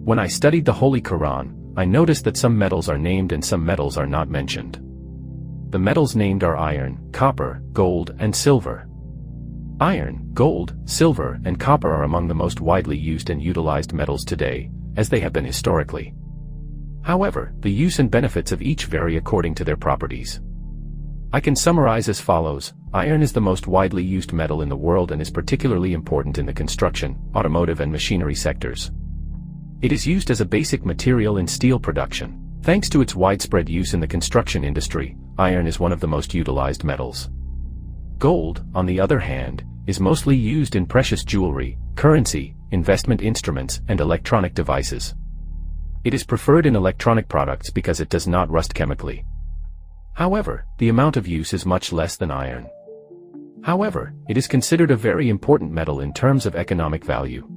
When I studied the Holy Quran, I noticed that some metals are named and some metals are not mentioned. The metals named are iron, copper, gold, and silver. Iron, gold, silver, and copper are among the most widely used and utilized metals today, as they have been historically. However, the use and benefits of each vary according to their properties. I can summarize as follows: iron is the most widely used metal in the world and is particularly important in the construction, automotive and machinery sectors. It is used as a basic material in steel production. Thanks to its widespread use in the construction industry, iron is one of the most utilized metals. Gold, on the other hand, is mostly used in precious jewelry, currency, investment instruments, and electronic devices. It is preferred in electronic products because it does not rust chemically. However, the amount of use is much less than iron. However, it is considered a very important metal in terms of economic value.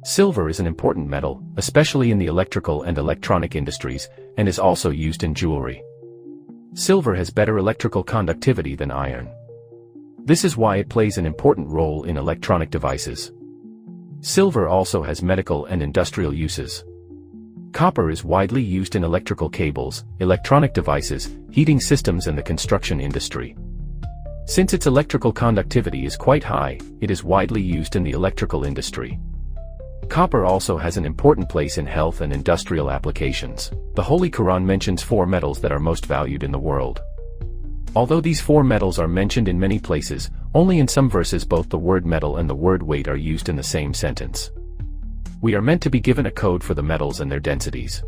Silver is an important metal, especially in the electrical and electronic industries, and is also used in jewelry. Silver has better electrical conductivity than iron. This is why it plays an important role in electronic devices. Silver also has medical and industrial uses. Copper is widely used in electrical cables, electronic devices, heating systems and the construction industry. Since its electrical conductivity is quite high, it is widely used in the electrical industry. Copper also has an important place in health and industrial applications. The Holy Quran mentions 4 metals that are most valued in the world. Although these 4 metals are mentioned in many places, only in some verses both the word metal and the word weight are used in the same sentence. We are meant to be given a code for the metals and their densities.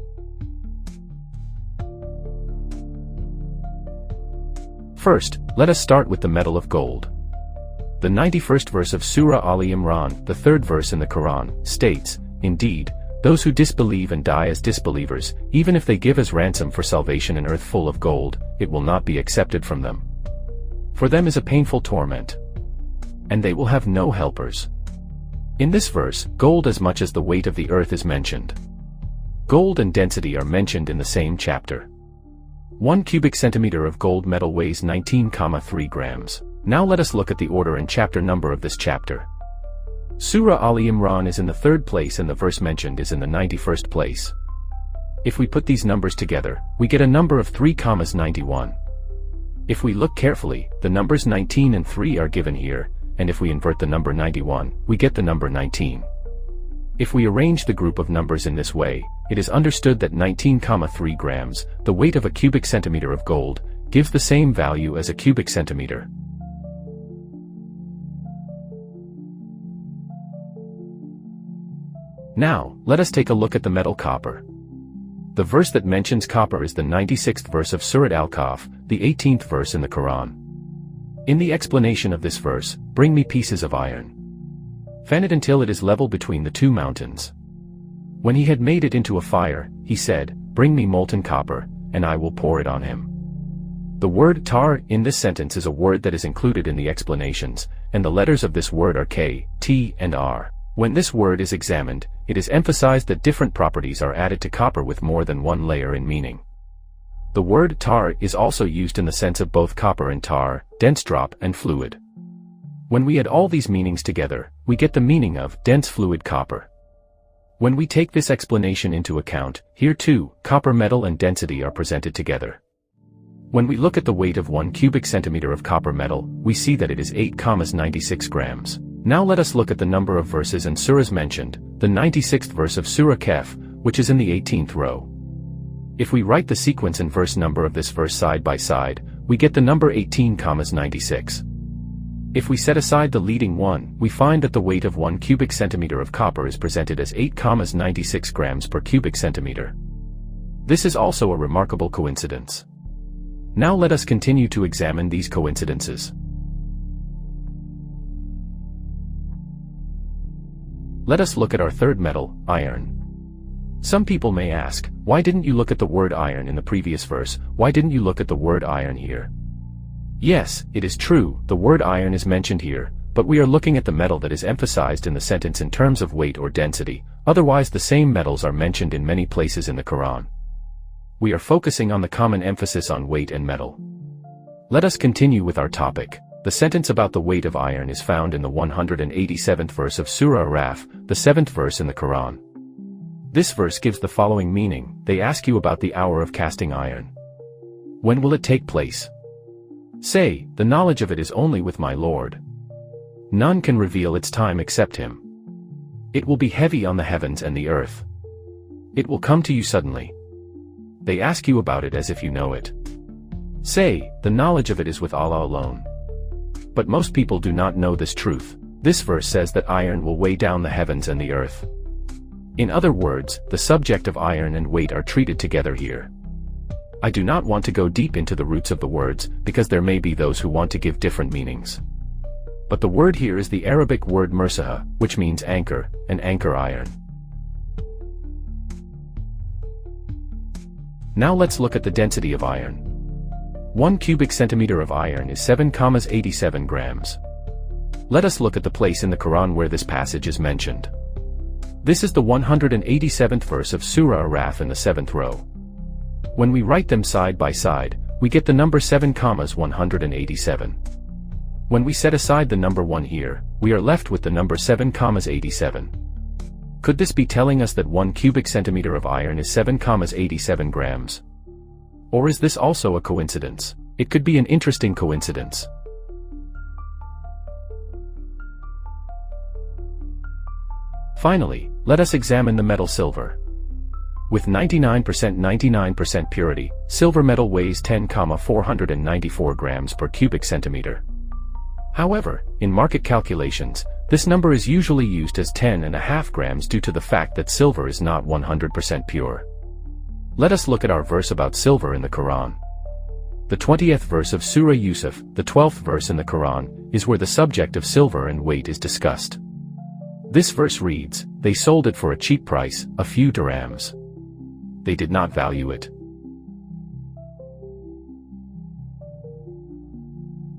First, let us start with the metal of gold. The 91st verse of Surah Ali Imran, the 3rd verse in the Quran, states, "Indeed, those who disbelieve and die as disbelievers, even if they give as ransom for salvation an earth full of gold, it will not be accepted from them. For them is a painful torment. And they will have no helpers." In this verse, gold as much as the weight of the earth is mentioned. Gold and density are mentioned in the same chapter. 1 cubic centimeter of gold metal weighs 19,3 grams. Now let us look at the order and chapter number of this chapter. Surah Ali Imran is in the 3rd place and the verse mentioned is in the 91st place. If we put these numbers together, we get a number of 3,91. If we look carefully, the numbers 19 and 3 are given here, and if we invert the number 91, we get the number 19. If we arrange the group of numbers in this way, it is understood that 19,3 grams, the weight of a cubic centimeter of gold, gives the same value as a cubic centimeter. Now, let us take a look at the metal copper. The verse that mentions copper is the 96th verse of Surat Al-Kahf, the 18th verse in the Quran. In the explanation of this verse, "Bring me pieces of iron. Fan it until it is level between the 2 mountains. When he had made it into a fire, he said, 'Bring me molten copper, and I will pour it on him.'" The word tar in this sentence is a word that is included in the explanations, and the letters of this word are K, T, and R. When this word is examined, it is emphasized that different properties are added to copper with more than one layer in meaning. The word tar is also used in the sense of both copper and tar, dense drop and fluid. When we add all these meanings together, we get the meaning of dense fluid copper. When we take this explanation into account, here too, copper metal and density are presented together. When we look at the weight of 1 cubic centimeter of copper metal, we see that it is 8,96 grams. Now let us look at the number of verses and surahs mentioned, the 96th verse of Surah Kahf, which is in the 18th row. If we write the sequence and verse number of this verse side by side, we get the number 18,96. If we set aside the leading one, we find that the weight of 1 cubic centimeter of copper is presented as 8,96 grams per cubic centimeter. This is also a remarkable coincidence. Now let us continue to examine these coincidences. Let us look at our 3rd metal, iron. Some people may ask, why didn't you look at the word iron in the previous verse, why didn't you look at the word iron here? Yes, it is true, the word iron is mentioned here, but we are looking at the metal that is emphasized in the sentence in terms of weight or density, otherwise the same metals are mentioned in many places in the Quran. We are focusing on the common emphasis on weight and metal. Let us continue with our topic. The sentence about the weight of iron is found in the 187th verse of Surah Araf, the 7th verse in the Quran. This verse gives the following meaning: they ask you about the hour of casting iron. When will it take place? Say, the knowledge of it is only with my Lord. None can reveal its time except him. It will be heavy on the heavens and the earth. It will come to you suddenly. They ask you about it as if you know it. Say, the knowledge of it is with Allah alone. But most people do not know this truth. This verse says that iron will weigh down the heavens and the earth. In other words, the subject of iron and weight are treated together here. I do not want to go deep into the roots of the words, because there may be those who want to give different meanings. But the word here is the Arabic word mursaha, which means anchor, and anchor iron. Now let's look at the density of iron. 1 cubic centimeter of iron is 7,87 grams. Let us look at the place in the Quran where this passage is mentioned. This is the 187th verse of Surah Araf in the 7th row. When we write them side by side, we get the number 7,187. When we set aside the number 1 here, we are left with the number 7,87. Could this be telling us that 1 cubic centimeter of iron is 7,87 grams? Or is this also a coincidence? It could be an interesting coincidence. Finally, let us examine the metal silver. With 99% purity, silver metal weighs 10,494 grams per cubic centimeter. However, in market calculations, this number is usually used as 10.5 grams due to the fact that silver is not 100% pure. Let us look at our verse about silver in the Quran. The 20th verse of Surah Yusuf, the 12th verse in the Quran, is where the subject of silver and weight is discussed. This verse reads, "They sold it for a cheap price, a few dirhams. They did not value it."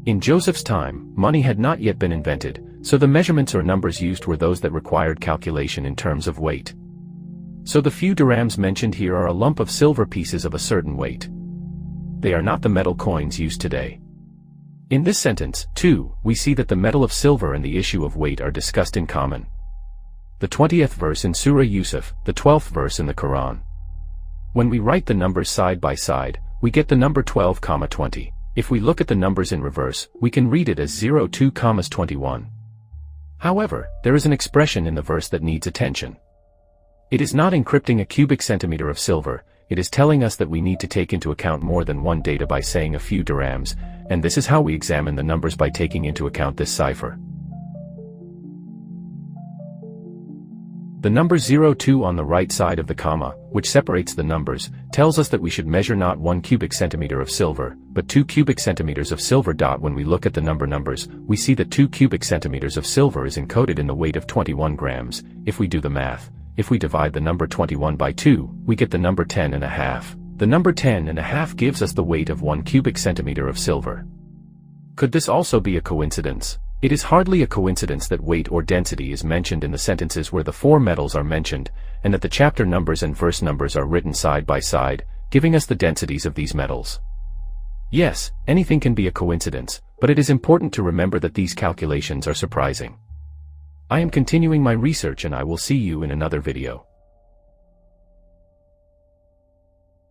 In Joseph's time, money had not yet been invented, so the measurements or numbers used were those that required calculation in terms of weight. So the few dirhams mentioned here are a lump of silver pieces of a certain weight. They are not the metal coins used today. In this sentence, too, we see that the metal of silver and the issue of weight are discussed in common. The 20th verse in Surah Yusuf, the 12th verse in the Quran. When we write the numbers side by side, we get the number 12,20. If we look at the numbers in reverse, we can read it as 02,21. However, there is an expression in the verse that needs attention. It is not encrypting a cubic centimeter of silver, it is telling us that we need to take into account more than one data by saying a few dirhams, and this is how we examine the numbers by taking into account this cipher. The number 02 on the right side of the comma, which separates the numbers, tells us that we should measure not 1 cubic centimeter of silver, but 2 cubic centimeters of silver. When we look at the numbers, we see that 2 cubic centimeters of silver is encoded in the weight of 21 grams. If we do the math, if we divide the number 21 by 2, we get the number 10.5. The number 10.5 gives us the weight of 1 cubic centimeter of silver. Could this also be a coincidence? It is hardly a coincidence that weight or density is mentioned in the sentences where the 4 metals are mentioned, and that the chapter numbers and verse numbers are written side by side, giving us the densities of these metals. Yes, anything can be a coincidence, but it is important to remember that these calculations are surprising. I am continuing my research and I will see you in another video.